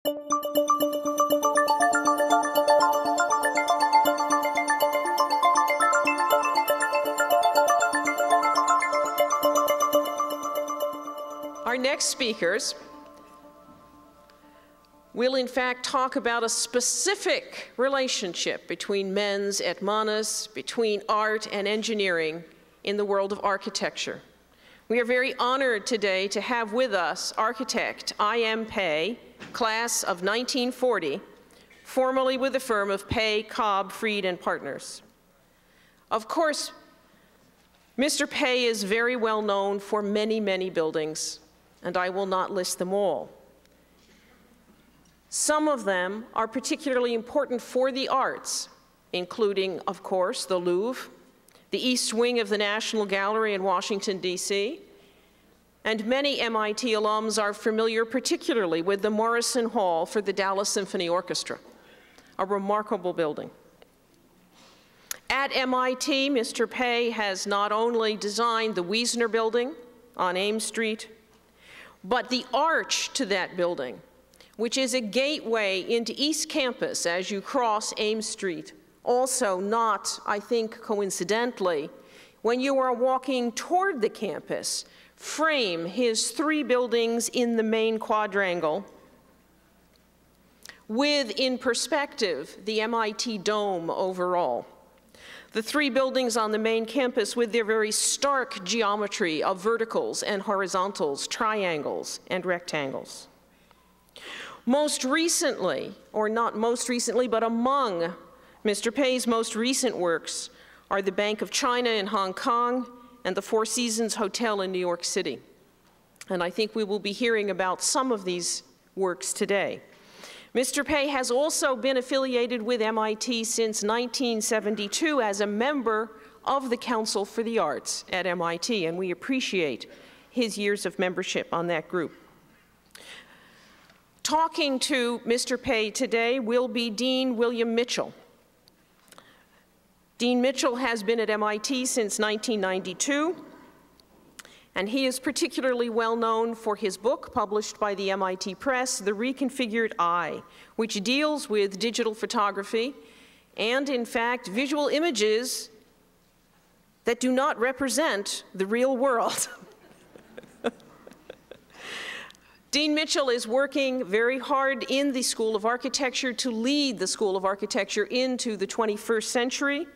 Our next speakers will in fact talk about a specific relationship between mens et manus, between art and engineering in the world of architecture. We are very honored today to have with us architect I.M. Pei, class of 1940, formerly with the firm of Pei, Cobb, Freed and Partners. Of course, Mr. Pei is very well known for many, many buildings, and I will not list them all. Some of them are particularly important for the arts, including, of course, the Louvre, the East Wing of the National Gallery in Washington, D.C., and many MIT alums are familiar particularly with the Morrison Hall for the Dallas Symphony Orchestra, a remarkable building. At MIT, Mr. Pei has not only designed the Wiesner Building on Ames Street, but the arch to that building, which is a gateway into East Campus as you cross Ames Street. Also not, I think coincidentally, when you are walking toward the campus, frame his 3 buildings in the main quadrangle with, in perspective, the MIT Dome overall. The 3 buildings on the main campus with their very stark geometry of verticals and horizontals, triangles and rectangles. Most recently, or not most recently, but among Mr. Pei's most recent works are the Bank of China in Hong Kong and the Four Seasons Hotel in New York City. And I think we will be hearing about some of these works today. Mr. Pei has also been affiliated with MIT since 1972 as a member of the Council for the Arts at MIT, and we appreciate his years of membership on that group. Talking to Mr. Pei today will be Dean William Mitchell. Dean Mitchell has been at MIT since 1992, and he is particularly well known for his book, published by the MIT Press, The Reconfigured Eye, which deals with digital photography and, in fact, visual images that do not represent the real world. Dean Mitchell is working very hard in the School of Architecture to lead the School of Architecture into the 21st century.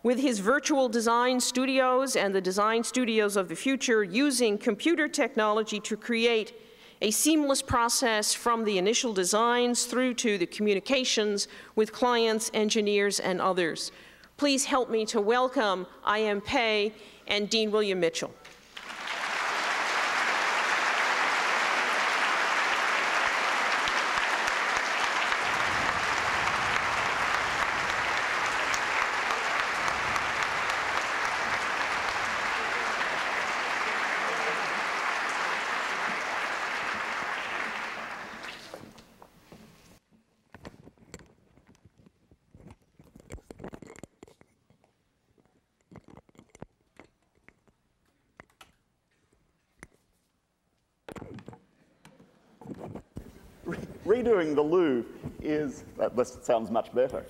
With his virtual design studios and the design studios of the future, using computer technology to create a seamless process from the initial designs through to the communications with clients, engineers, and others. Please help me to welcome I.M. Pei and Dean William Mitchell. Redoing the Louvre is, this sounds much better.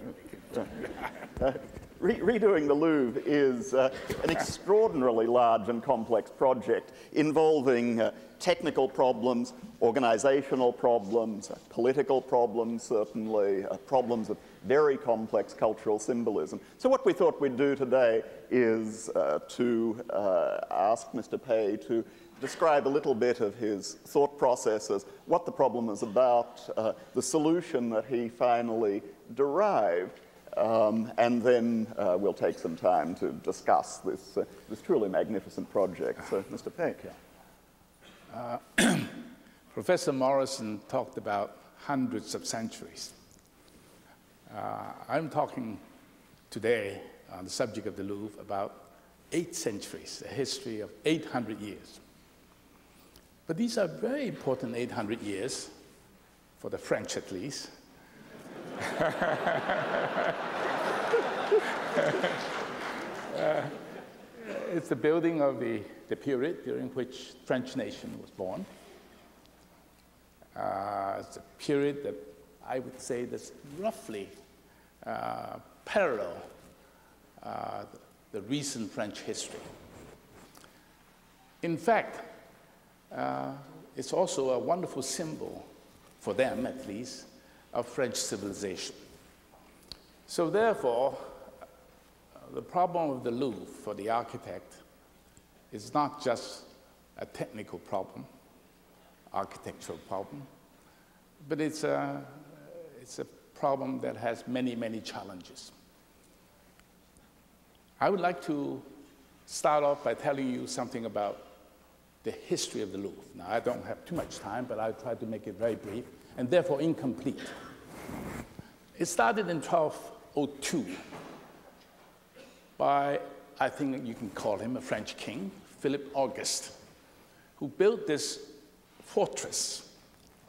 Redoing the Louvre is an extraordinarily large and complex project involving technical problems, organizational problems, political problems, certainly, problems of very complex cultural symbolism. So what we thought we'd do today is to ask Mr. Pei to describe a little bit of his thought processes, what the problem is about, the solution that he finally derived, and then we'll take some time to discuss this, this truly magnificent project. So, Mr. Pei. Professor Morrison talked about hundreds of centuries. I'm talking today on the subject of the Louvre about 8 centuries, a history of 800 years. But these are very important 800 years, for the French at least. It's the building of the period during which French nation was born. It's a period that I would say that's roughly parallel the recent French history. In fact, it's also a wonderful symbol, for them at least, of French civilization. So therefore, the problem of the Louvre for the architect is not just a technical problem, architectural problem, but it's a problem that has many, many challenges. I would like to start off by telling you something about the history of the Louvre. Now, I don't have too much time, but I'll try to make it very brief, and therefore incomplete. It started in 1202 by, I think you can call him a French king, Philip Auguste, who built this fortress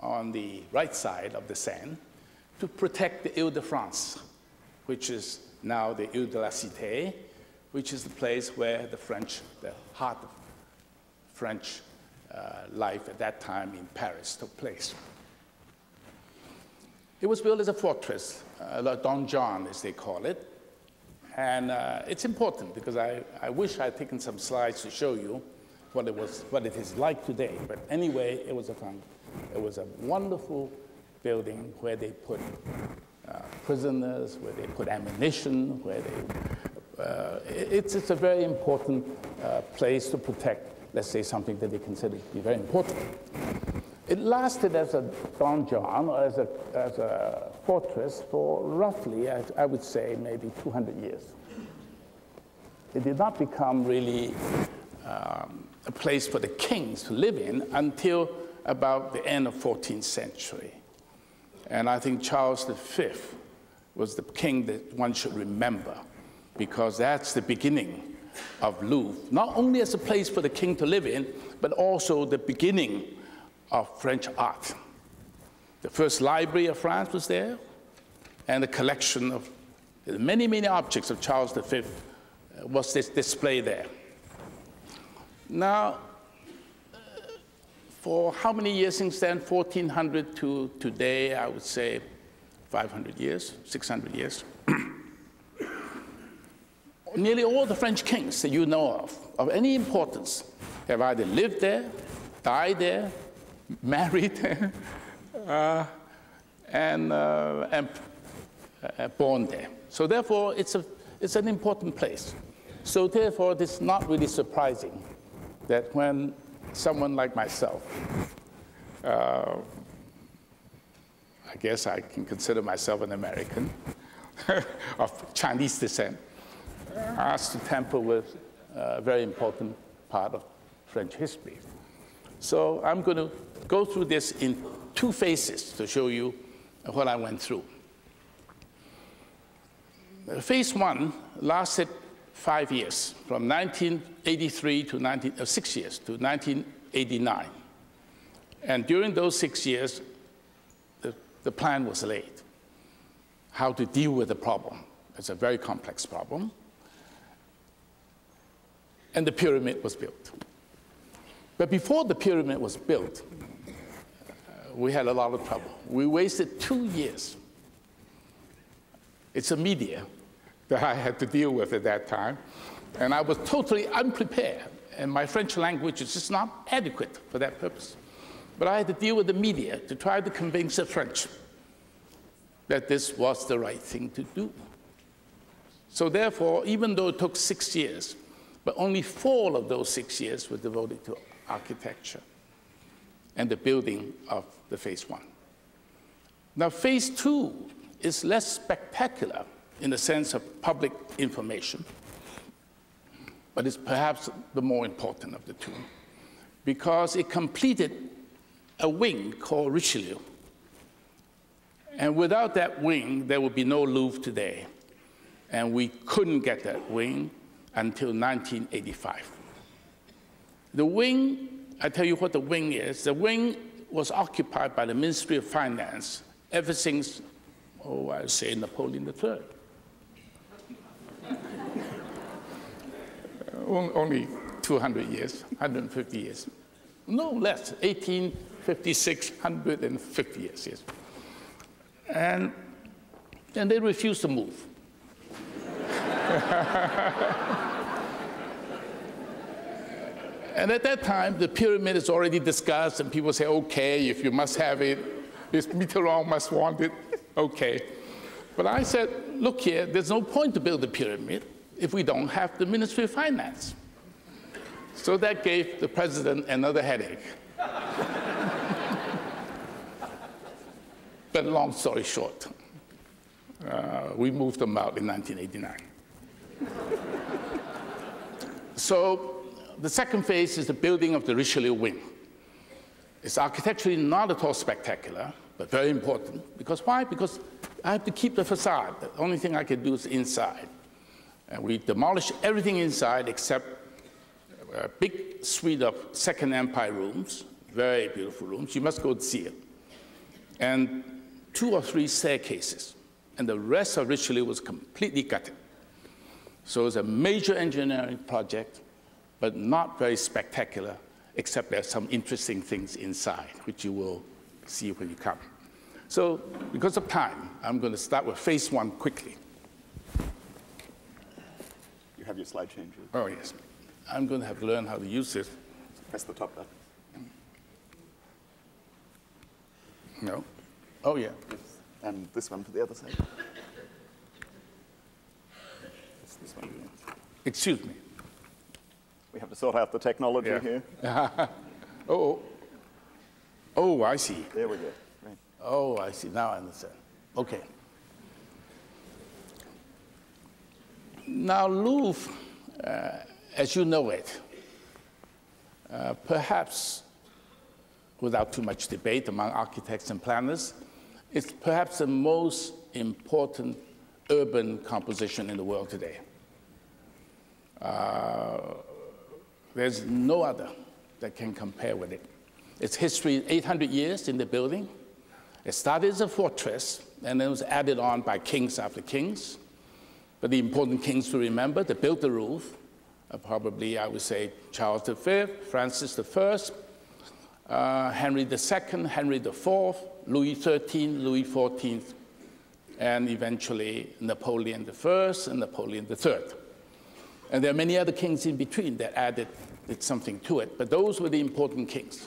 on the right side of the Seine to protect the Ile-de-France, which is now the Ile de la Cité, which is the place where the heart of French life at that time in Paris took place. It was built as a fortress, a donjon, as they call it. And it's important because I wish I had taken some slides to show you what it is like today. But anyway, it was a wonderful building where they put prisoners, where they put ammunition, where it's a very important place to protect, let's say, something that they consider to be very important. It lasted as a donjon, or as a fortress, for roughly, I would say, maybe 200 years. It did not become really a place for the kings to live in until about the end of 14th century. And I think Charles V was the king that one should remember, because that's the beginning of Louvre, not only as a place for the king to live in, but also the beginning of French art. The first library of France was there, and a collection of many, many objects of Charles V was displayed there. Now, for how many years since then? 1400 to today, I would say 500 years, 600 years. Nearly all the French kings that you know of any importance, have either lived there, died there, married there, and born there. So therefore, it's an important place. So therefore, it's not really surprising that when someone like myself, I guess I can consider myself an American of Chinese descent, asked to tamper with a very important part of French history. So I'm going to go through this in two phases to show you what I went through. Phase one lasted 5 years, from 1983 to 6 years to 1989. And during those 6 years, the plan was laid, how to deal with the problem. It's a very complex problem. And the pyramid was built. But before the pyramid was built, we had a lot of trouble. We wasted 2 years. It's a media that I had to deal with at that time, and I was totally unprepared, and my French language is just not adequate for that purpose. But I had to deal with the media to try to convince the French that this was the right thing to do. So therefore, even though it took 6 years, but only 4 of those 6 years were devoted to architecture and the building of the phase one. Now, phase two is less spectacular in the sense of public information, but it's perhaps the more important of the two, because it completed a wing called Richelieu. And without that wing, there would be no Louvre today. And we couldn't get that wing until 1985. The wing, I tell you what the wing is. The wing was occupied by the Ministry of Finance ever since, I say Napoleon III. Only 200 years, 150 years. No less, 5,650 years, yes. And they refused to move. And at that time, the pyramid is already discussed, and people say, okay, if you must have it, if Mitterrand must want it, okay. But I said, look here, there's no point to build a pyramid if we don't have the Ministry of Finance. So that gave the president another headache. But long story short, we moved them out in 1989. So the second phase is the building of the Richelieu Wing. It's architecturally not at all spectacular, but very important. Because why? Because I have to keep the facade. The only thing I can do is inside. And we demolished everything inside except a big suite of Second Empire rooms, very beautiful rooms. You must go see it. And 2 or 3 staircases. And the rest of Richelieu was completely gutted. So it's a major engineering project, but not very spectacular, except there's some interesting things inside, which you will see when you come. So because of time, I'm going to start with phase 1 quickly. You have your slide changes. Oh, yes. I'm going to have to learn how to use this. Press the top button. No? Oh, yeah. Yes. And this one for the other side. It's this one. Excuse me. We have to sort out the technology here. Oh, I see. There we go. Right. Oh, I see. Now I understand. Okay. Now, Louvre, as you know it, perhaps without too much debate among architects and planners, it's perhaps the most important urban composition in the world today. There's no other that can compare with it. Its history, 800 years in the building. It started as a fortress, and then it was added on by kings after kings. But the important kings to remember that built the Louvre, probably, I would say, Charles V, Francis I, Henry II, Henry IV, Louis XIII, Louis XIV, and eventually Napoleon I and Napoleon III. And there are many other kings in between that did something to it, but those were the important kings.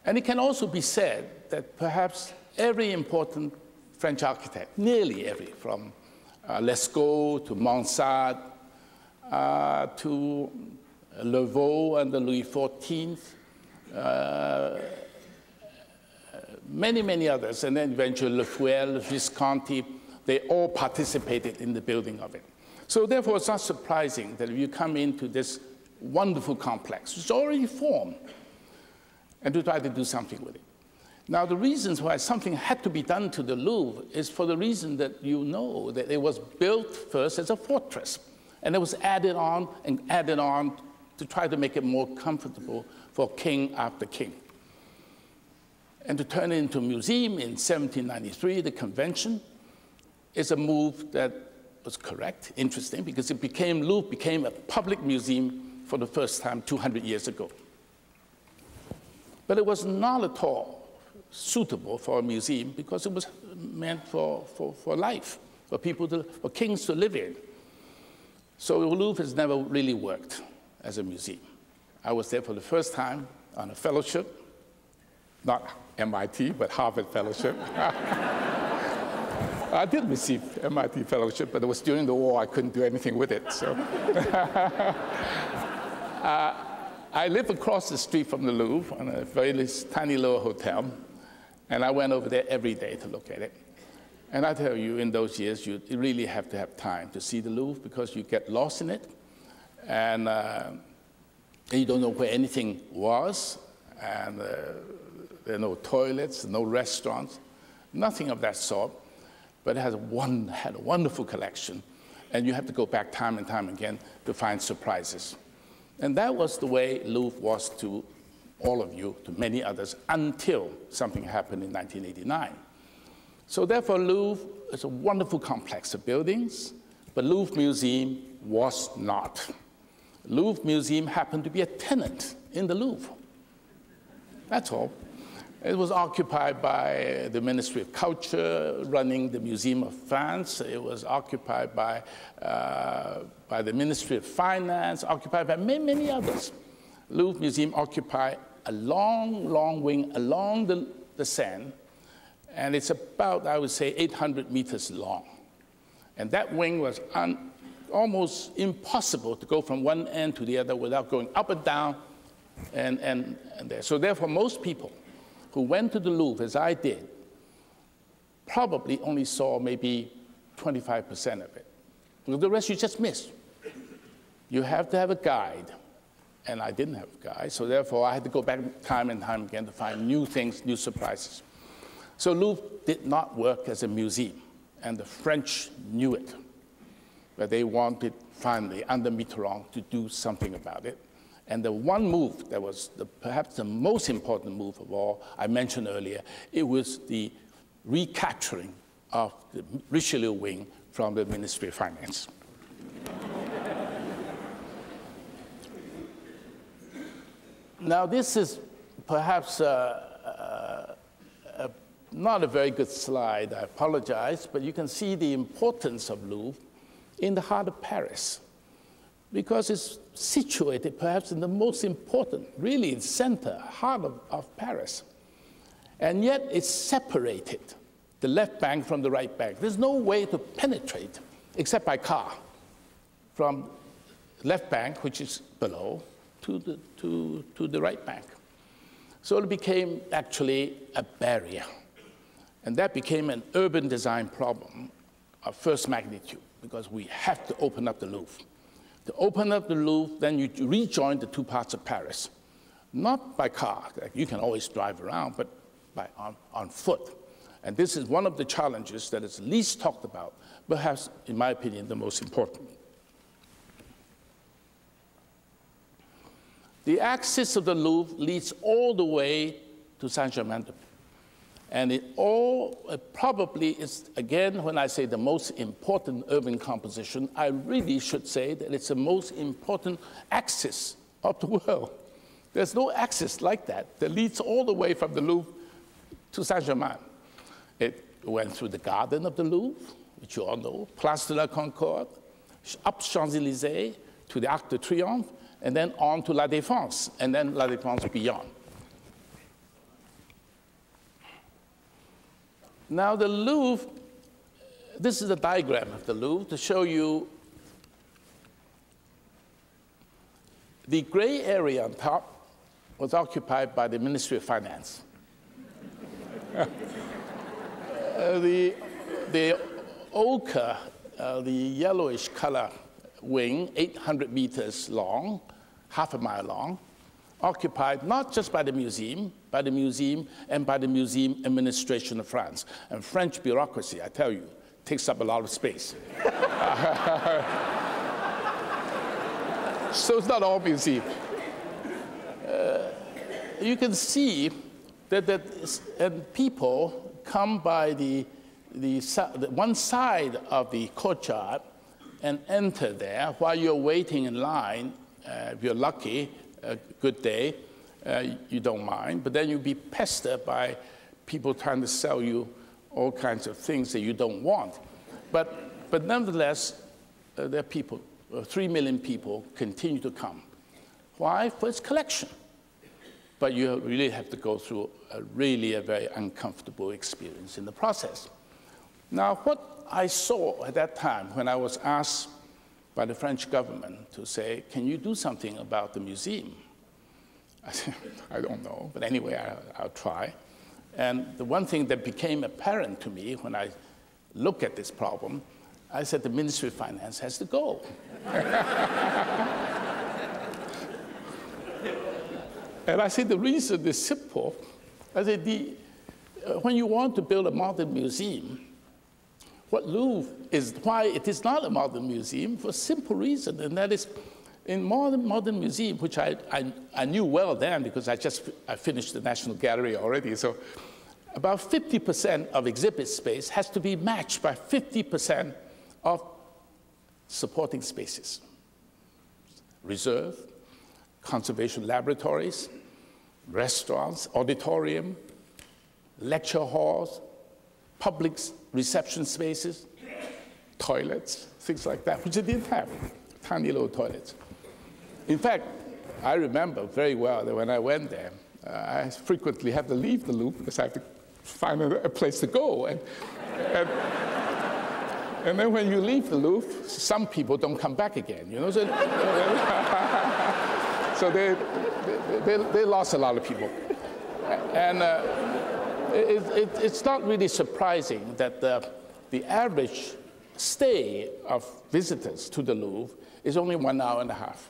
And it can also be said that perhaps every important French architect, nearly every, from Lescaut to Mansart to Louveau under Louis XIV, many, many others, and then eventually Le Fouel, Visconti, they all participated in the building of it. So therefore, it's not surprising that if you come into this wonderful complex, which is already formed, and to try to do something with it. Now, the reasons why something had to be done to the Louvre is for the reason that you know that it was built first as a fortress, and it was added on and added on to try to make it more comfortable for king after king. And to turn it into a museum in 1793, the convention, is a move that was correct, interesting, because Louvre became a public museum for the first time 200 years ago. But it was not at all suitable for a museum because it was meant for life, for for kings to live in. So the Louvre has never really worked as a museum. I was there for the first time on a fellowship, not MIT, but Harvard fellowship. I did receive MIT fellowship, but it was during the war. I couldn't do anything with it. So I live across the street from the Louvre in a very tiny little hotel, and I went over there every day to look at it. And I tell you, in those years, you really have to have time to see the Louvre because you get lost in it, and you don't know where anything was, and there are no toilets, no restaurants, nothing of that sort. But it had a wonderful collection, and you have to go back time and time again to find surprises. And that was the way Louvre was to all of you, to many others, until something happened in 1989. So therefore, Louvre is a wonderful complex of buildings, but Louvre Museum was not. Louvre Museum happened to be a tenant in the Louvre. That's all. It was occupied by the Ministry of Culture, running the Museum of France. It was occupied by the Ministry of Finance, occupied by many, many others. Louvre Museum occupied a long, long wing along the Seine, and it's about, I would say, 800 meters long. And that wing was almost impossible to go from one end to the other without going up and down and there. So therefore, most people who went to the Louvre, as I did, probably only saw maybe 25% of it. The rest you just missed. You have to have a guide, and I didn't have a guide, so therefore I had to go back time and time again to find new things, new surprises. So Louvre did not work as a museum, and the French knew it. But they wanted, finally, under Mitterrand, to do something about it. And the one move that was perhaps the most important move of all, I mentioned earlier, it was the recapturing of the Richelieu Wing from the Ministry of Finance. Now, this is perhaps not a very good slide, I apologize, but you can see the importance of Louvre in the heart of Paris, because it's situated perhaps in the most important, really in the center, heart of Paris. And yet it's separated, the left bank from the right bank. There's no way to penetrate except by car from left bank, which is below, to the right bank. So it became actually a barrier. And that became an urban design problem of first magnitude, because we have to open up the Louvre. To open up the Louvre, then you rejoin the two parts of Paris, not by car. You can always drive around, but on foot. And this is one of the challenges that is least talked about, perhaps, in my opinion, the most important. The axis of the Louvre leads all the way to Saint-Germain-des-Prés. And it probably is, again, when I say the most important urban composition, I really should say that it's the most important axis of the world. There's no axis like that leads all the way from the Louvre to Saint-Germain. It went through the garden of the Louvre, which you all know, Place de la Concorde, up Champs-Élysées to the Arc de Triomphe, and then on to La Défense, and then La Défense beyond. Now the Louvre, this is a diagram of the Louvre to show you the gray area on top was occupied by the Ministry of Finance. The ochre, the yellowish color wing, 800 meters long, half a mile long, occupied not just by the museum and by the museum administration of France. And French bureaucracy, I tell you, takes up a lot of space. So it's not all museum. You can see that people come by the one side of the courtyard and enter there while you're waiting in line. If you're lucky, a good day, you don't mind, but then you'll be pestered by people trying to sell you all kinds of things that you don't want. But nonetheless, there are people, 3 million people continue to come. Why? For its collection. But you really have to go through a very uncomfortable experience in the process. Now, what I saw at that time when I was asked by the French government to say, can you do something about the museum? I said, I don't know, but anyway, I'll try. And the one thing that became apparent to me when I looked at this problem, I said the Ministry of Finance has to go. And I said the reason is simple. I said, when you want to build a modern museum, what Louvre is, why it is not a modern museum, for a simple reason, and that is, in modern museum, which I knew well then because I finished the National Gallery already, so about 50% of exhibit space has to be matched by 50% of supporting spaces. Reserve, conservation laboratories, restaurants, auditorium, lecture halls, public reception spaces, toilets, things like that, which it didn't have, tiny little toilets. In fact, I remember very well that when I went there, I frequently had to leave the Louvre because I had to find a place to go. And then when you leave the Louvre, some people don't come back again, you know? So, so they lost a lot of people. And it's not really surprising that the average stay of visitors to the Louvre is only 1 hour and a half.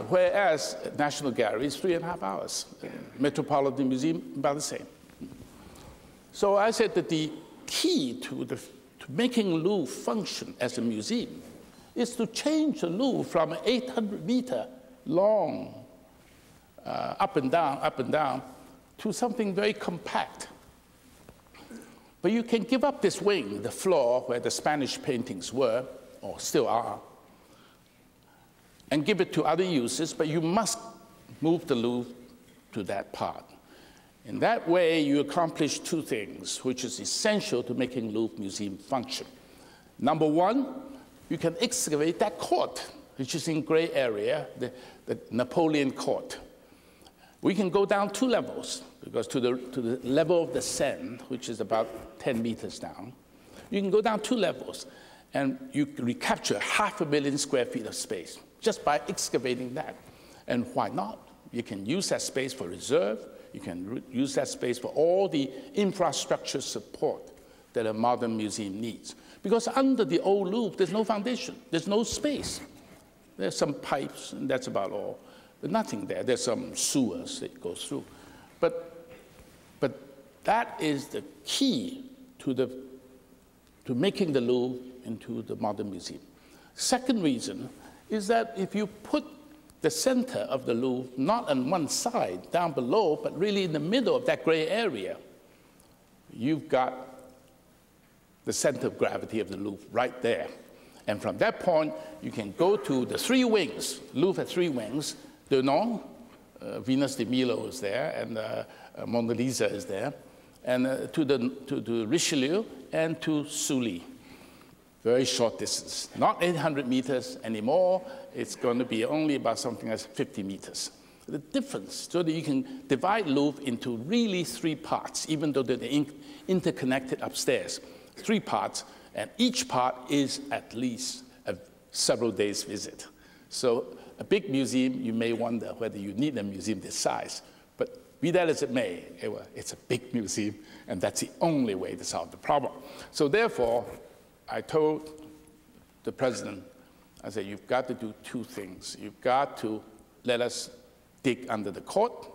Whereas National Gallery is 3.5 hours. Metropolitan Museum, about the same. So I said that the key to making Louvre function as a museum is to change the Louvre from an 800-meter long up and down, to something very compact. But you can give up this wing, the floor where the Spanish paintings were, or still are, and give it to other uses, but you must move the Louvre to that part. In that way, you accomplish two things, which is essential to making Louvre Museum function. Number one, you can excavate that court, which is in gray area, the Napoleon court. We can go down 2 levels, because to the level of the Seine, which is about 10 meters down, you can go down 2 levels, and you recapture 500,000 square feet of space just by excavating that. And why not? You can use that space for reserve. You can use that space for all the infrastructure support that a modern museum needs. Because under the old Louvre, there's no foundation. There's no space. There's some pipes, and that's about all. But nothing there. There's some sewers that go through. But that is the key to making the Louvre into the modern museum. Second reason is that if you put the center of the Louvre not on one side, down below, but really in the middle of that gray area, you've got the center of gravity of the Louvre right there. And from that point, you can go to the 3 wings. Louvre has 3 wings. Denon, Venus de Milo is there, and Mona Lisa is there, and to Richelieu and to Sully. Very short distance, not 800 meters anymore. It's going to be only about something like 50 meters. The difference, so that you can divide Louvre into really 3 parts, even though they're interconnected upstairs. 3 parts, and each part is at least a several days visit. So a big museum, you may wonder whether you need a museum this size. But be that as it may, it's a big museum, and that's the only way to solve the problem. So therefore, I told the president, I said, you've got to do 2 things. You've got to let us dig under the court,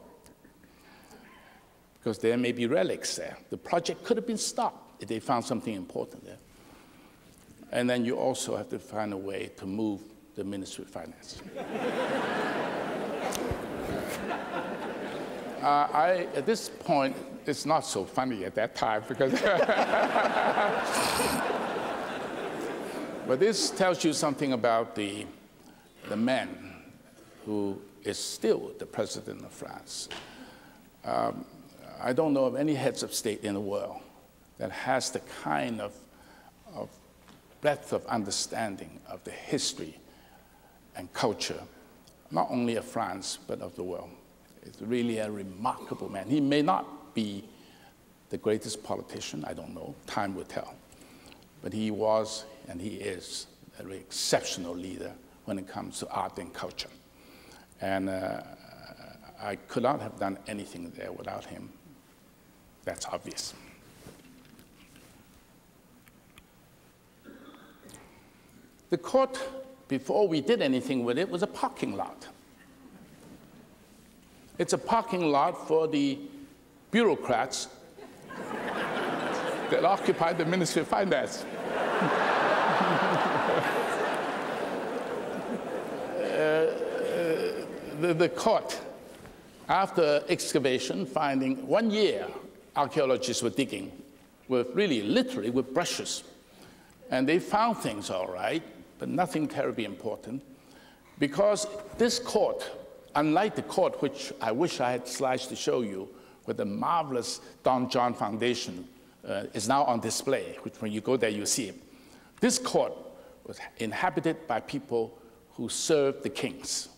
because there may be relics there. The project could have been stopped if they found something important there. And then you also have to find a way to move the Ministry of Finance. At this point, it's not so funny at that time, because but this tells you something about the man who is still the president of France. I don't know of any heads of state in the world that has the kind of breadth of understanding of the history and culture, not only of France, but of the world. It's really a remarkable man. He may not be the greatest politician, I don't know, time will tell. But he was, and he is, a really exceptional leader when it comes to art and culture. And I could not have done anything there without him. That's obvious. The court, before we did anything with it, was a parking lot. It's a parking lot for the bureaucrats that occupy the Ministry of Finance. The court, after excavation, finding 1 year, archaeologists were digging with really, literally, with brushes. And they found things all right, but nothing terribly important, because this court unlike the court, which I wish I had slides to show you, with the marvelous Don John Foundation is now on display, which when you go there, you see it. This court was inhabited by people who served the kings.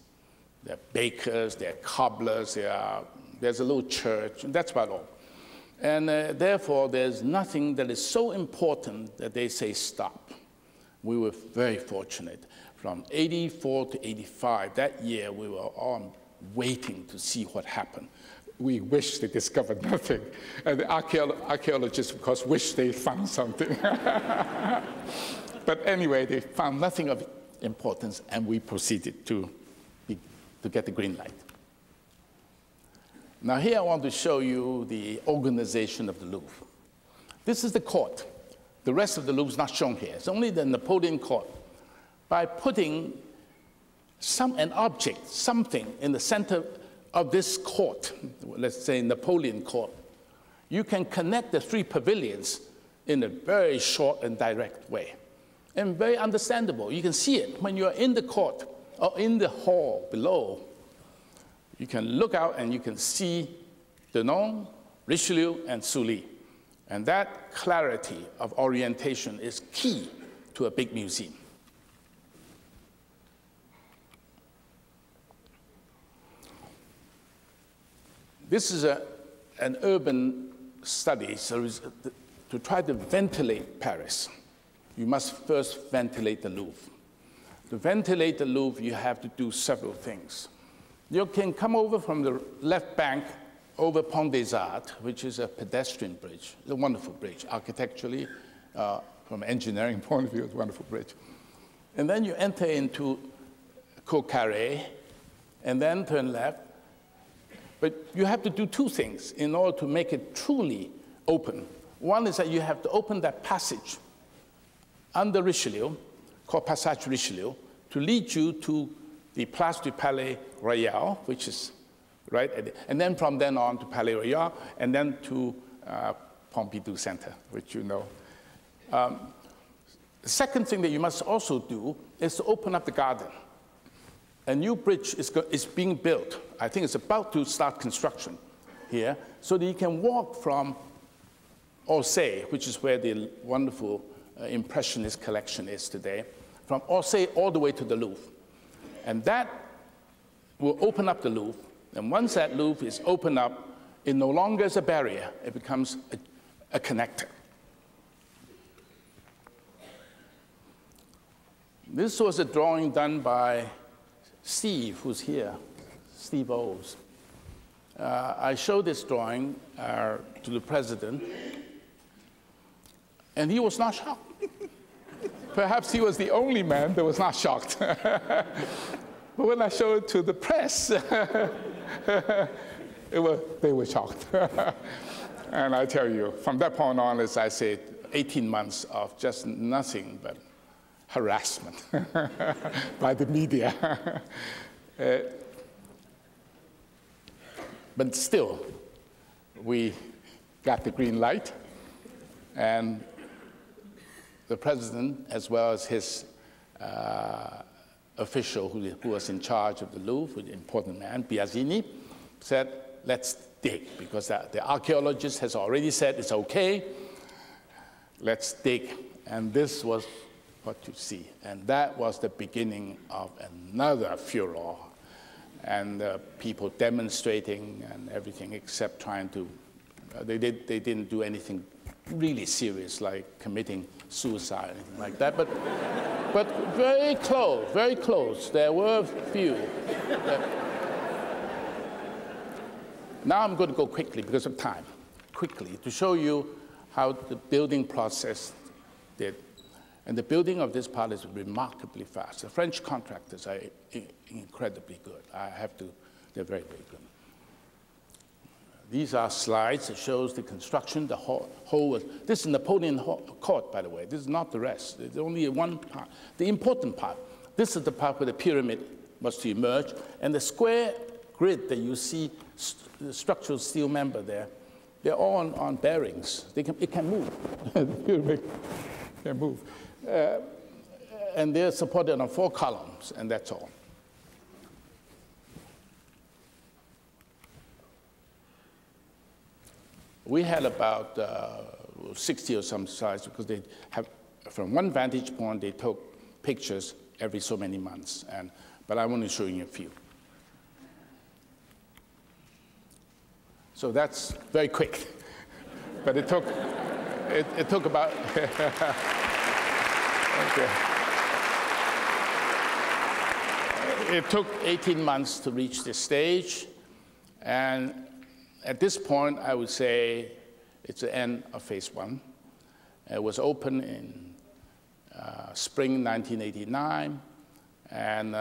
They're bakers, they're cobblers, there's a little church, and that's about all. And therefore, there's nothing that is so important that they say stop. We were very fortunate. From 84 to 85, that year, we were all waiting to see what happened. We wish they discovered nothing. And the archaeologists, of course, wish they found something. But anyway, they found nothing of importance, and we proceeded to get the green light. Now here I want to show you the organization of the Louvre. This is the court. The rest of the Louvre is not shown here. It's only the Napoleon court. By putting an object, something in the center of this court, let's say Napoleon court, you can connect the three pavilions in a very short and direct way. And very understandable. You can see it when you're in the court or in the hall below. You can look out and you can see Denon, Richelieu, and Sully. And that clarity of orientation is key to a big museum. This is an urban study to try to ventilate Paris. You must first ventilate the Louvre. To ventilate the Louvre, you have to do several things. You can come over from the left bank over Pont des Arts, which is a pedestrian bridge. It's a wonderful bridge. Architecturally, from an engineering point of view, it's a wonderful bridge. And then you enter into Cour Carrée, and then turn left. But you have to do two things in order to make it truly open. One is that you have to open that passage under Richelieu, called Passage Richelieu, to lead you to the Place du Palais Royal, which is right at the, and then from then on to Palais Royal, and then to Pompidou Center, which you know. The second thing that you must also do is to open up the garden. A new bridge is being built. I think it's about to start construction here, so that you can walk from Orsay, which is where the wonderful Impressionist collection is today, from Orsay all the way to the Louvre. And that will open up the Louvre. And once that Louvre is opened up, it no longer is a barrier. It becomes a connector. This was a drawing done by Steve, who's here, Steve O's. I showed this drawing to the president, and he was not shocked. Perhaps he was the only man that was not shocked. But when I showed it to the press, they were shocked. And I tell you, from that point on, as I said, 18 months of just nothing but harassment by the media. But still, we got the green light, and the president, as well as his official who was in charge of the Louvre, an important man, Biasini, said, let's dig, because the archaeologist has already said it's okay, let's dig. And this was what you see. And that was the beginning of another furor, and people demonstrating and everything except trying to, they didn't do anything really serious like committing suicide, anything like that, but very close, very close. There were a few. Now I'm going to go quickly because of time, quickly, to show you how the building process did. And the building of this part is remarkably fast. The French contractors are incredibly good. I have to, they're very, very good. These are slides that shows the construction, the whole was, this is Napoleon Court, by the way. This is not the rest. There's only one part. The important part, this is the part where the pyramid was to emerge, and the square grid that you see, the structural steel member there, they're all on bearings. It can move. The pyramid can move. And they're supported on 4 columns, and that's all. We had about 60 or some slides because they have, from one vantage point, they took pictures every so many months. But I'm only showing you a few. So that's very quick. But it took about, okay. It took 18 months to reach this stage. And at this point, I would say it's the end of phase one. It was open in spring 1989, and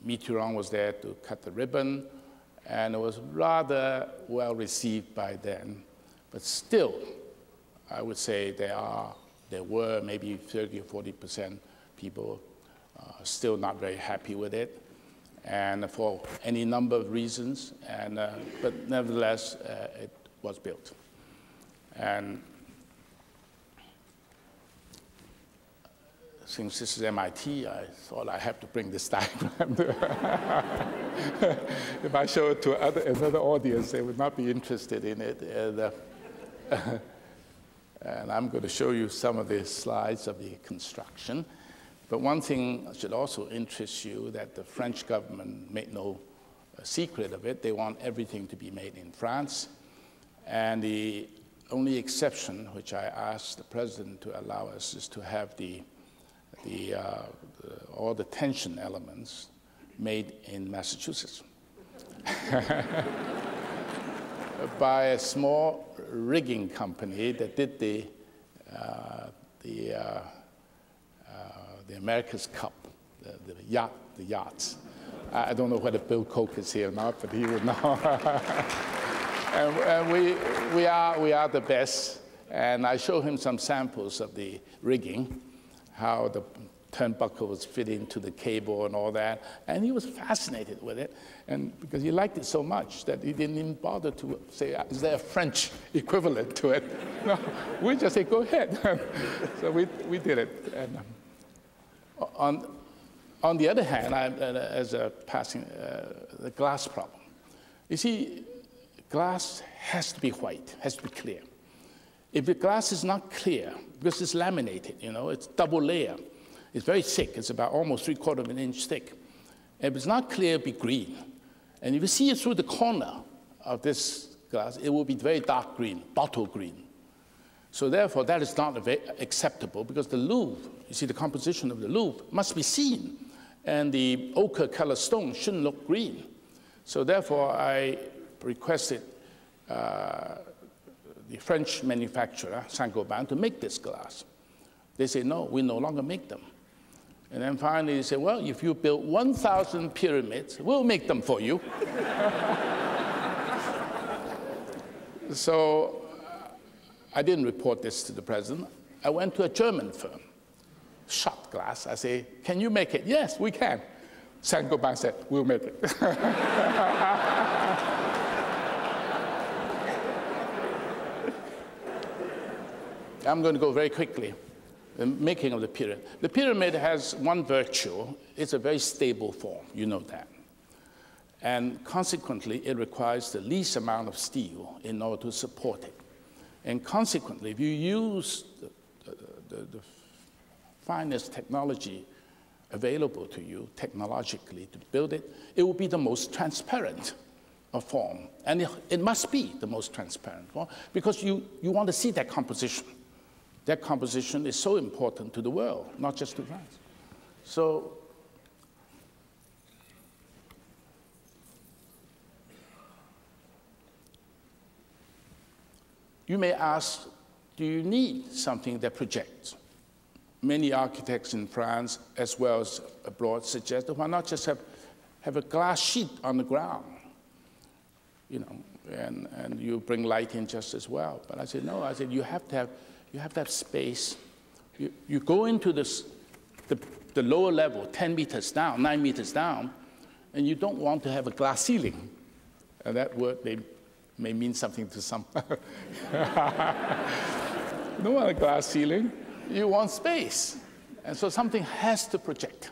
Mitterrand was there to cut the ribbon, and it was rather well received by then. But still, I would say there were maybe 30 or 40% people still not very happy with it, and for any number of reasons. But nevertheless, it was built. And since this is MIT, I thought I have to bring this diagram. If I show it to another audience, they would not be interested in it. And I'm going to show you some of the slides of the construction. But one thing should also interest you, that the French government made no secret of it. They want everything to be made in France. And the only exception, which I asked the president to allow us, is to have all the tension elements made in Massachusetts by a small rigging company that did the America's Cup, the yachts. I don't know whether Bill Koch is here or not, but he would know. and we are the best. And I showed him some samples of the rigging, how the turnbuckles fit into the cable and all that. And he was fascinated with it, and because he liked it so much that he didn't even bother to say, is there a French equivalent to it? No, we just say, go ahead. So we did it. And on the other hand, as a passing, the glass problem. You see, glass has to be white, has to be clear. If the glass is not clear, because it's laminated, it's double layer. It's very thick. It's about almost 3/4 of an inch thick. If it's not clear, it'll be green. And if you see it through the corner of this glass, it will be very dark green, bottle green. So therefore, that is not acceptable, because the Louvre, you see the composition of the Louvre, must be seen. And the ochre colored stone shouldn't look green. So therefore, I requested the French manufacturer, Saint-Gobain, to make this glass. They say, no, we no longer make them. And then finally they say, well, if you build 1,000 pyramids, we'll make them for you. So I didn't report this to the president. I went to a German firm, shot glass. I say, can you make it? Yes, we can. Saint-Gobain said, we'll make it. I'm going to go very quickly. The making of the pyramid. The pyramid has one virtue. It's a very stable form. You know that. And consequently, it requires the least amount of steel in order to support it. And consequently, if you use the finest technology available to you technologically to build it, it will be the most transparent form. And it must be the most transparent form, because you want to see that composition. That composition is so important to the world, not just to France. So you may ask, do you need something that projects? Many architects in France, as well as abroad, suggest that why not just have a glass sheet on the ground, and you bring light in just as well. But I said, no, you have to have space. You go into the lower level, 10 meters down, 9 meters down, and you don't want to have a glass ceiling. And that word may mean something to some. You don't want a glass ceiling. You want space. And so something has to project.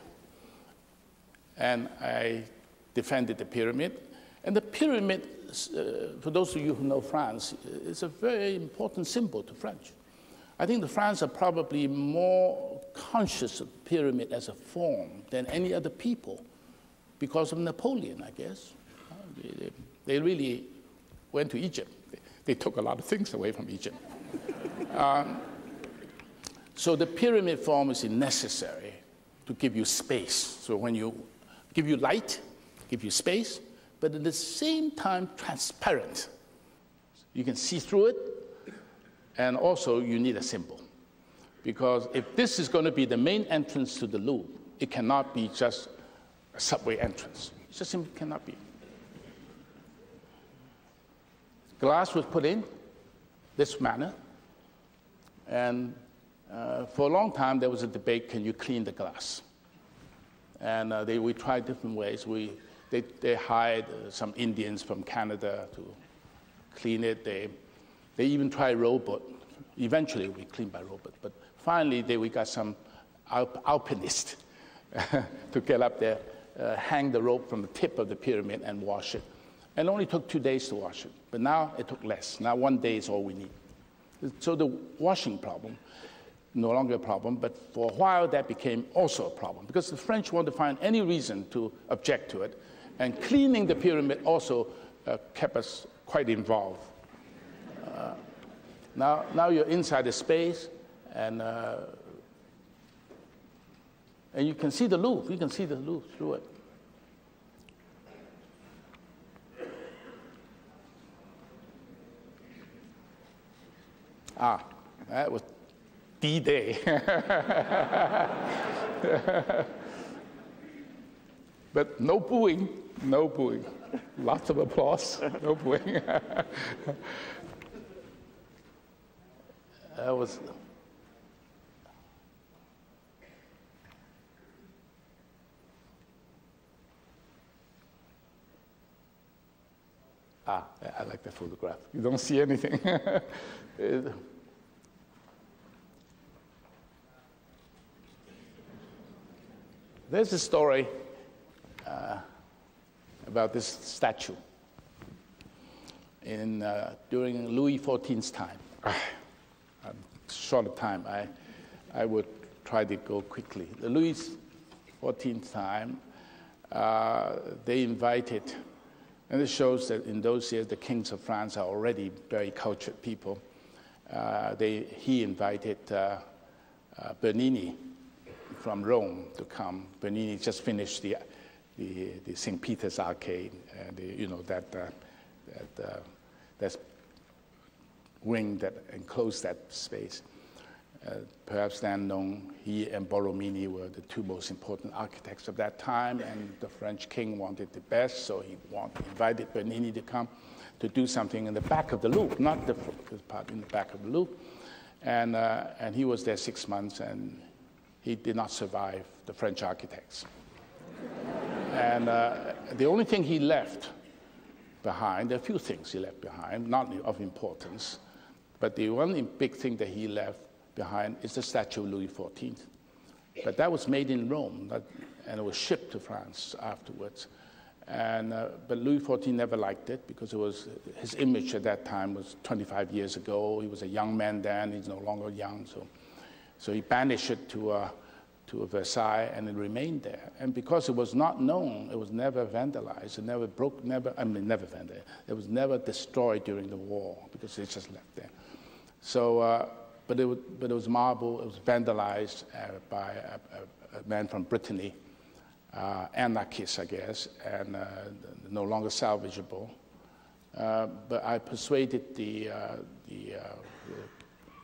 And I defended the pyramid. And the pyramid for those of you who know France, it's a very important symbol to French. I think the French are probably more conscious of the pyramid as a form than any other people because of Napoleon, I guess. They really went to Egypt. They took a lot of things away from Egypt. So the pyramid form is necessary to give you space. So when you give you light, give you space, but at the same time transparent. You can see through it, and also you need a symbol. Because if this is going to be the main entrance to the Louvre, it cannot be just a subway entrance. It just simply cannot be. Glass was put in this manner, and for a long time there was a debate, can you clean the glass? And we tried different ways. They hired some Indians from Canada to clean it. They even tried robot. Eventually we cleaned by robot, but finally we got some alpinists to get up there, hang the rope from the tip of the pyramid and wash it. And it only took 2 days to wash it, but now it took less. Now 1 day is all we need. So the washing problem, no longer a problem, but for a while that became also a problem because the French wanted to find any reason to object to it, and cleaning the pyramid also kept us quite involved. Now you're inside the space, and you can see the Louvre. You can see the Louvre through it. That was D-Day. But no booing, no booing. Lots of applause, no booing. That was... I like the photograph. You don't see anything. There's a story about this statue during Louis XIV's time. I'm short of time. I would try to go quickly. The Louis XIV time, they invited, and this shows that in those years the kings of France are already very cultured people. He invited Bernini from Rome to come. Bernini just finished the St. Peter's Arcade, and that wing that enclosed that space. Perhaps then known, he and Borromini were the two most important architects of that time, and the French king wanted the best, so he invited Bernini to come to do something in the back of the Louvre, not the part in the back of the Louvre. And he was there 6 months, and he did not survive the French architects. And the only thing he left behind, there are a few things he left behind, not of importance, but the one big thing that he left behind is the statue of Louis XIV. But that was made in Rome, and it was shipped to France afterwards. But Louis XIV never liked it because his image at that time was 25 years ago. He was a young man then, he's no longer young, so he banished it to Versailles, and it remained there. And because it was not known, it was never vandalized, it never vandalized. It was never destroyed during the war because it just left there. So, but it was marble. It was vandalized by a man from Brittany, anarchist, I guess, and no longer salvageable. But I persuaded the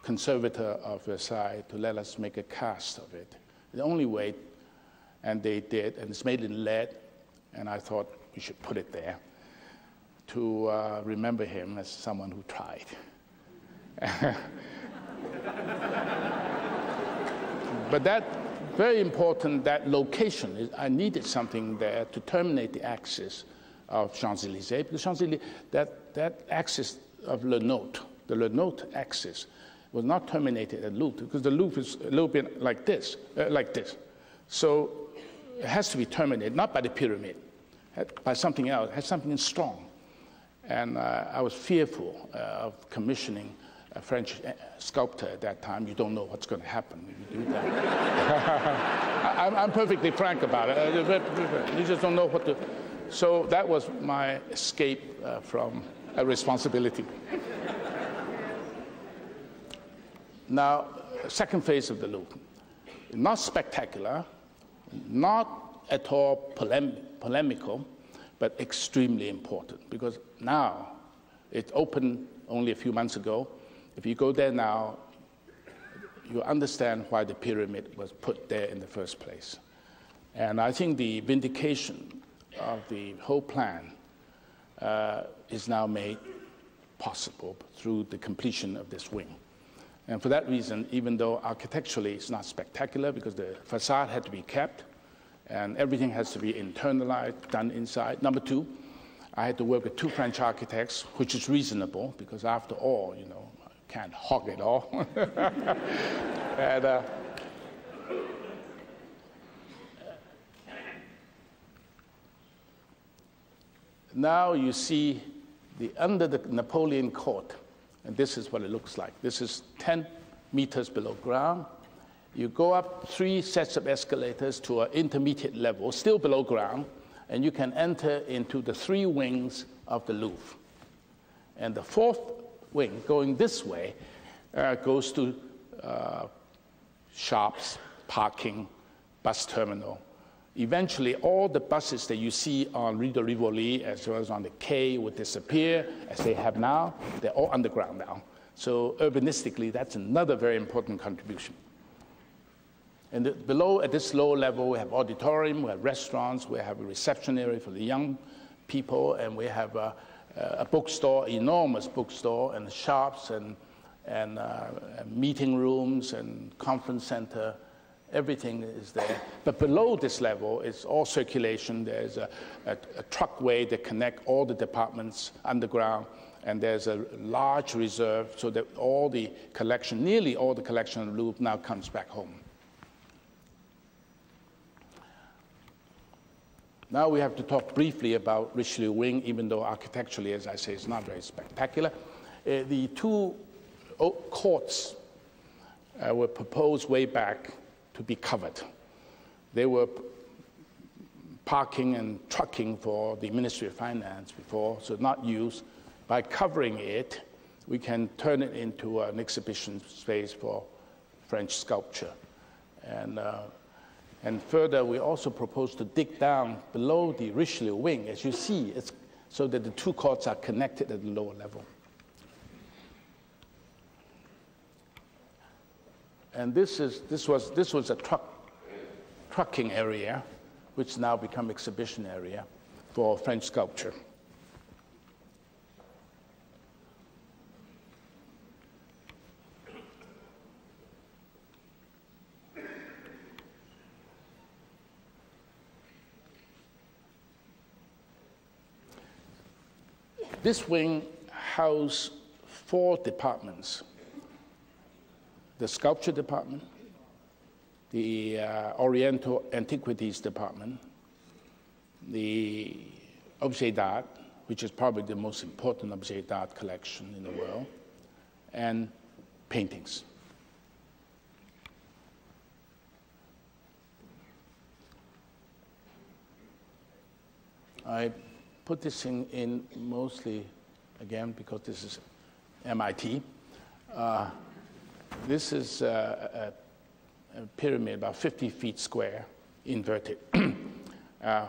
conservator of Versailles to let us make a cast of it. The only way, and they did, and it's made in lead, and I thought we should put it there to remember him as someone who tried. But that, very important, that location, I needed something there to terminate the axis of Champs-Élysées, because Champs-Élysées, that axis of Le Nôtre, the Le Nôtre axis, was not terminated at Louvre, because the Louvre is a little bit like this. So it has to be terminated, not by the pyramid, by something else, it has something strong. And I was fearful of commissioning a French sculptor at that time. You don't know what's going to happen when you do that. I'm perfectly frank about it. You just don't know what to. So that was my escape from a responsibility. Now, second phase of the Louvre. Not spectacular, not at all polemical, but extremely important, because now it opened only a few months ago. If you go there now, you understand why the pyramid was put there in the first place. And I think the vindication of the whole plan is now made possible through the completion of this wing. And for that reason, even though architecturally it's not spectacular because the facade had to be kept and everything has to be internalized, done inside. Number two, I had to work with 2 French architects, which is reasonable because after all, you know, I can't hog it all. And, now you see under the Napoleon Court, and this is what it looks like. This is 10 meters below ground. You go up 3 sets of escalators to an intermediate level, still below ground, and you can enter into the 3 wings of the Louvre. And the 4th wing, going this way, goes to shops, parking, bus terminal. Eventually, all the buses that you see on Rue de Rivoli, as well as on the quay, would disappear, as they have now. They're all underground now. So urbanistically, that's another very important contribution. And below, at this lower level, we have auditorium, we have restaurants, we have a reception area for the young people, and we have a bookstore, enormous bookstore, and shops, and meeting rooms, and conference center. Everything is there. But below this level is all circulation. There's a truckway that connects all the departments underground, and there's a large reserve so that all the collection, nearly all the collection of the Louvre now comes back home. Now we have to talk briefly about Richelieu Wing, even though architecturally, as I say, it's not very spectacular. The 2 courts were proposed way back to be covered. They were parking and trucking for the Ministry of Finance before, so not used. By covering it, we can turn it into an exhibition space for French sculpture. And further, we also propose to dig down below the Richelieu Wing. As you see, it's so that the 2 courts are connected at the lower level. And this was a trucking area, which now become exhibition area for French sculpture. This wing housed 4 departments: the sculpture department, the Oriental Antiquities department, the Objet d'Art, which is probably the most important Objet d'Art collection in the world, and paintings. I put this thing in mostly, again, because this is MIT. This is a pyramid about 50 feet square, inverted.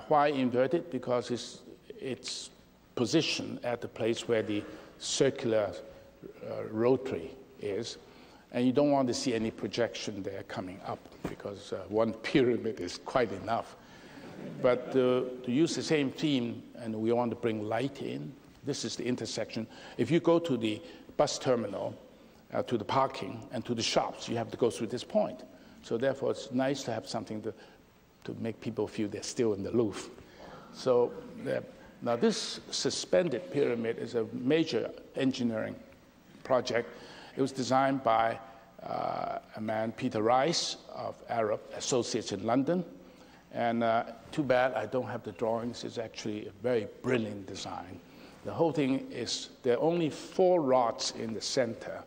Why inverted? Because it's positioned at the place where the circular rotary is, and you don't want to see any projection there coming up, because one pyramid is quite enough. But to use the same theme, and we want to bring light in, this is the intersection. If you go to the bus terminal, to the parking, and to the shops, you have to go through this point. So therefore, it's nice to have something to make people feel they're still in the Louvre. So now this suspended pyramid is a major engineering project. It was designed by a man, Peter Rice, of Arab Associates in London. And too bad I don't have the drawings. It's actually a very brilliant design. The whole thing is, there are only 4 rods in the center,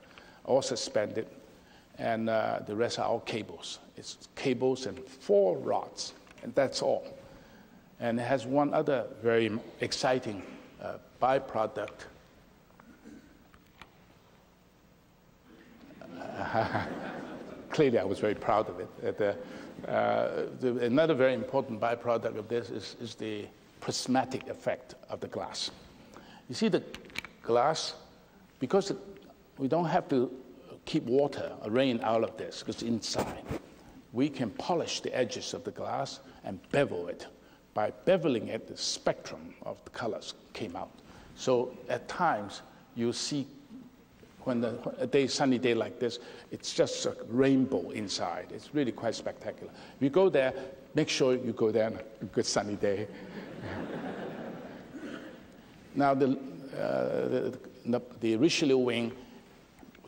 all suspended, and the rest are all cables. It's cables and 4 rods, and that's all. And it has one other very exciting byproduct. Clearly, I was very proud of it. Another very important byproduct of this is the prismatic effect of the glass. You see the glass, because we don't have to keep water or rain out of this, because inside, we can polish the edges of the glass and bevel it. By beveling it, the spectrum of the colors came out. So at times, you see when a sunny day like this, it's just a rainbow inside. It's really quite spectacular. If you go there, make sure you go there on a good sunny day. Now, the Richelieu Wing,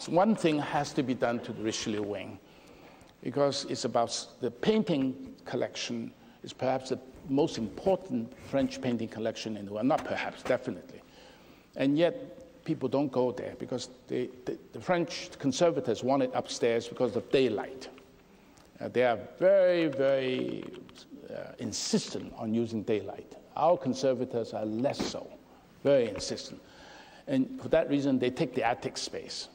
one thing has to be done to the Richelieu Wing, because it's about the painting collection is perhaps the most important French painting collection in the world. Not perhaps, definitely. And yet, people don't go there because the French conservators want it upstairs because of daylight. They are very, very insistent on using daylight. Our conservators are less so, very insistent. And for that reason, they take the attic space.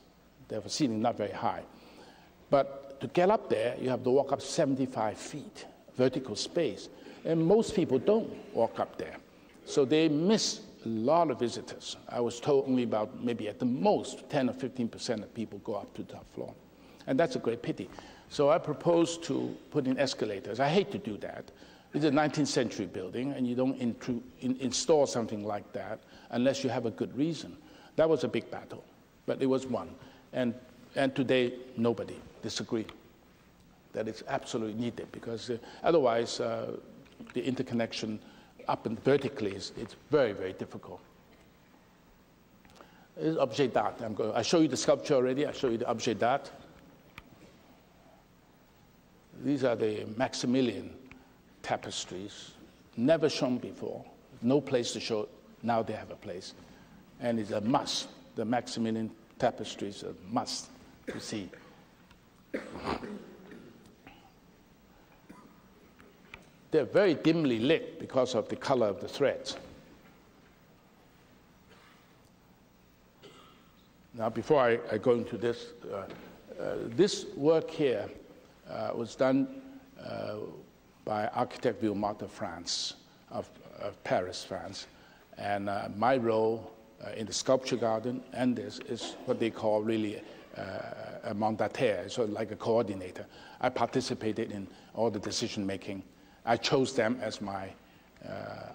The ceiling not very high. But to get up there, you have to walk up 75 feet, vertical space. And most people don't walk up there. So they miss a lot of visitors. I was told only about maybe at the most 10 or 15% of people go up to the top floor. And that's a great pity. So I proposed to put in escalators. I hate to do that. It's a 19th century building, and you don't install something like that unless you have a good reason. That was a big battle, but it was won. And today, nobody disagrees that it's absolutely needed, because otherwise, the interconnection up and vertically it's very, very difficult. This is objet d'art. I show you the sculpture already. I show you the objet d'art. These are the Maximilian Tapestries, never shown before. No place to show it. Now they have a place. And it's a must. The Maximilian Tapestries are a must to see. They're very dimly lit because of the color of the threads. Now, before I go into this, this work here was done by architect Villemot de France, of Paris, France. And my role in the sculpture garden and this is what they call really a mandataire, so like a coordinator. I participated in all the decision making. I chose them as my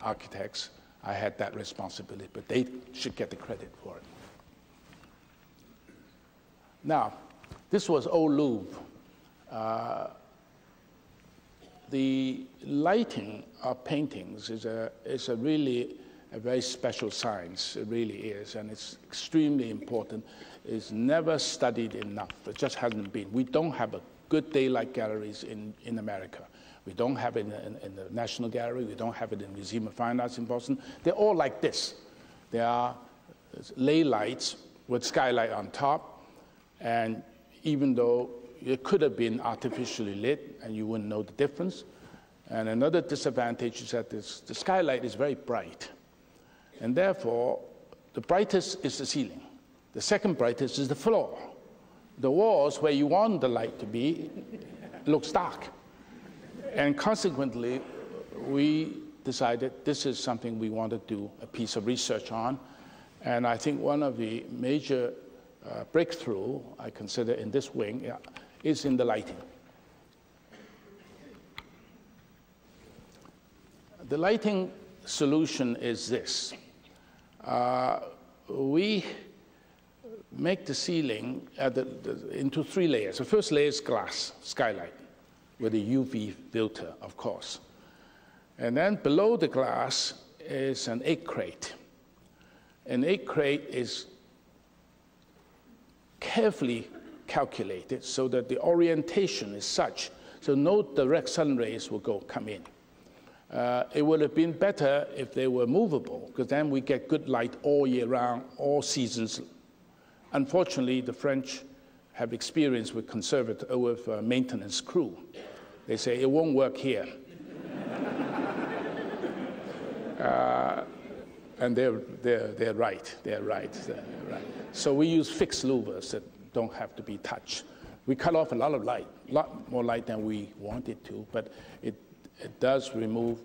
architects. I had that responsibility, but they should get the credit for it. Now, this was Old Louvre. The lighting of paintings is a really a very special science. It really is, and it's extremely important. It's never studied enough. It just hasn't been. We don't have a good daylight galleries in America. We don't have it in the National Gallery. We don't have it in the Museum of Fine Arts in Boston. They're all like this. They are lay lights with skylight on top, and even though it could have been artificially lit and you wouldn't know the difference. And another disadvantage is that the skylight is very bright. And therefore, the brightest is the ceiling. The second brightest is the floor. The walls where you want the light to be looks dark. And consequently, we decided this is something we want to do a piece of research on. And I think one of the major breakthrough I consider in this wing is in the lighting. The lighting solution is this. We make the ceiling into 3 layers. The first layer is glass, skylight, with a UV filter, of course. And then below the glass is an egg crate. An egg crate is carefully calculated so that the orientation is such so no direct sun rays will come in. It would have been better if they were movable, because then we get good light all year round, all seasons. Unfortunately, the French have experience with maintenance crew. They say, it won't work here. And they're right. They're right. So we use fixed louvers that don't have to be touched. We cut off a lot of light, a lot more light than we wanted to, but it does remove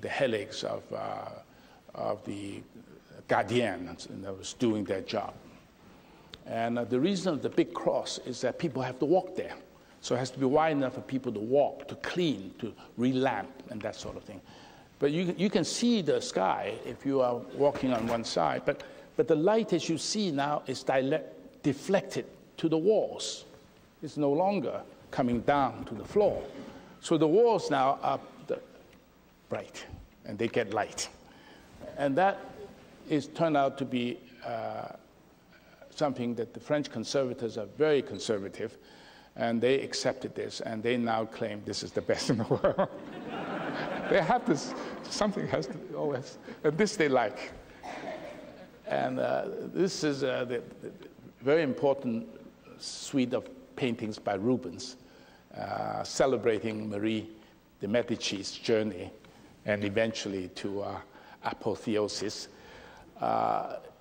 the headaches of the gardiens that was doing their job. And the reason of the big cross is that people have to walk there. So it has to be wide enough for people to walk, to clean, to relamp, and that sort of thing. But you can see the sky if you are walking on one side, but the light, as you see now, is deflected to the walls. It's no longer coming down to the floor. So the walls now are bright, and they get light. And that is turned out to be something that the French conservators are very conservative, and they accepted this, and they now claim this is the best in the world. They have this, something has to always, and this they like. And this is the very important suite of paintings by Rubens, celebrating Marie de Medici's journey and eventually to apotheosis,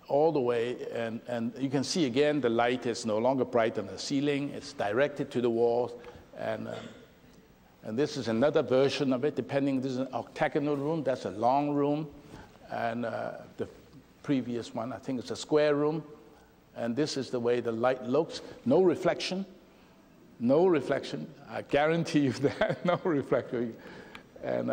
all the way. And you can see again, the light is no longer bright on the ceiling, it's directed to the walls. And this is another version of it, depending, this is an octagonal room, that's a long room. And the previous one, I think it's a square room. And this is the way the light looks. No reflection, no reflection. I guarantee you that, no reflection. And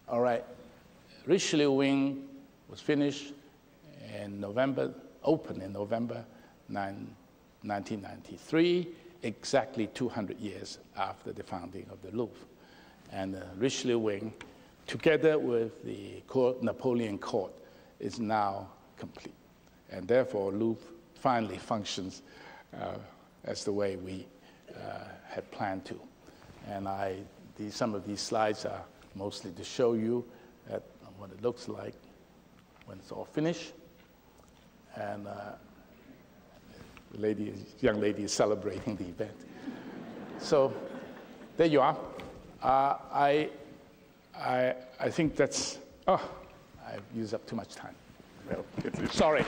all right, Richelieu Wing was finished in November, opened in November 1993, exactly 200 years after the founding of the Louvre. And the Richelieu Wing, together with the Napoleon Court, is now complete. And therefore, Louvre finally functions as the way we had planned to. And some of these slides are mostly to show you what it looks like when it's all finished. And the young lady is celebrating the event. So there you are. I think that's, I've used up too much time. Well, sorry.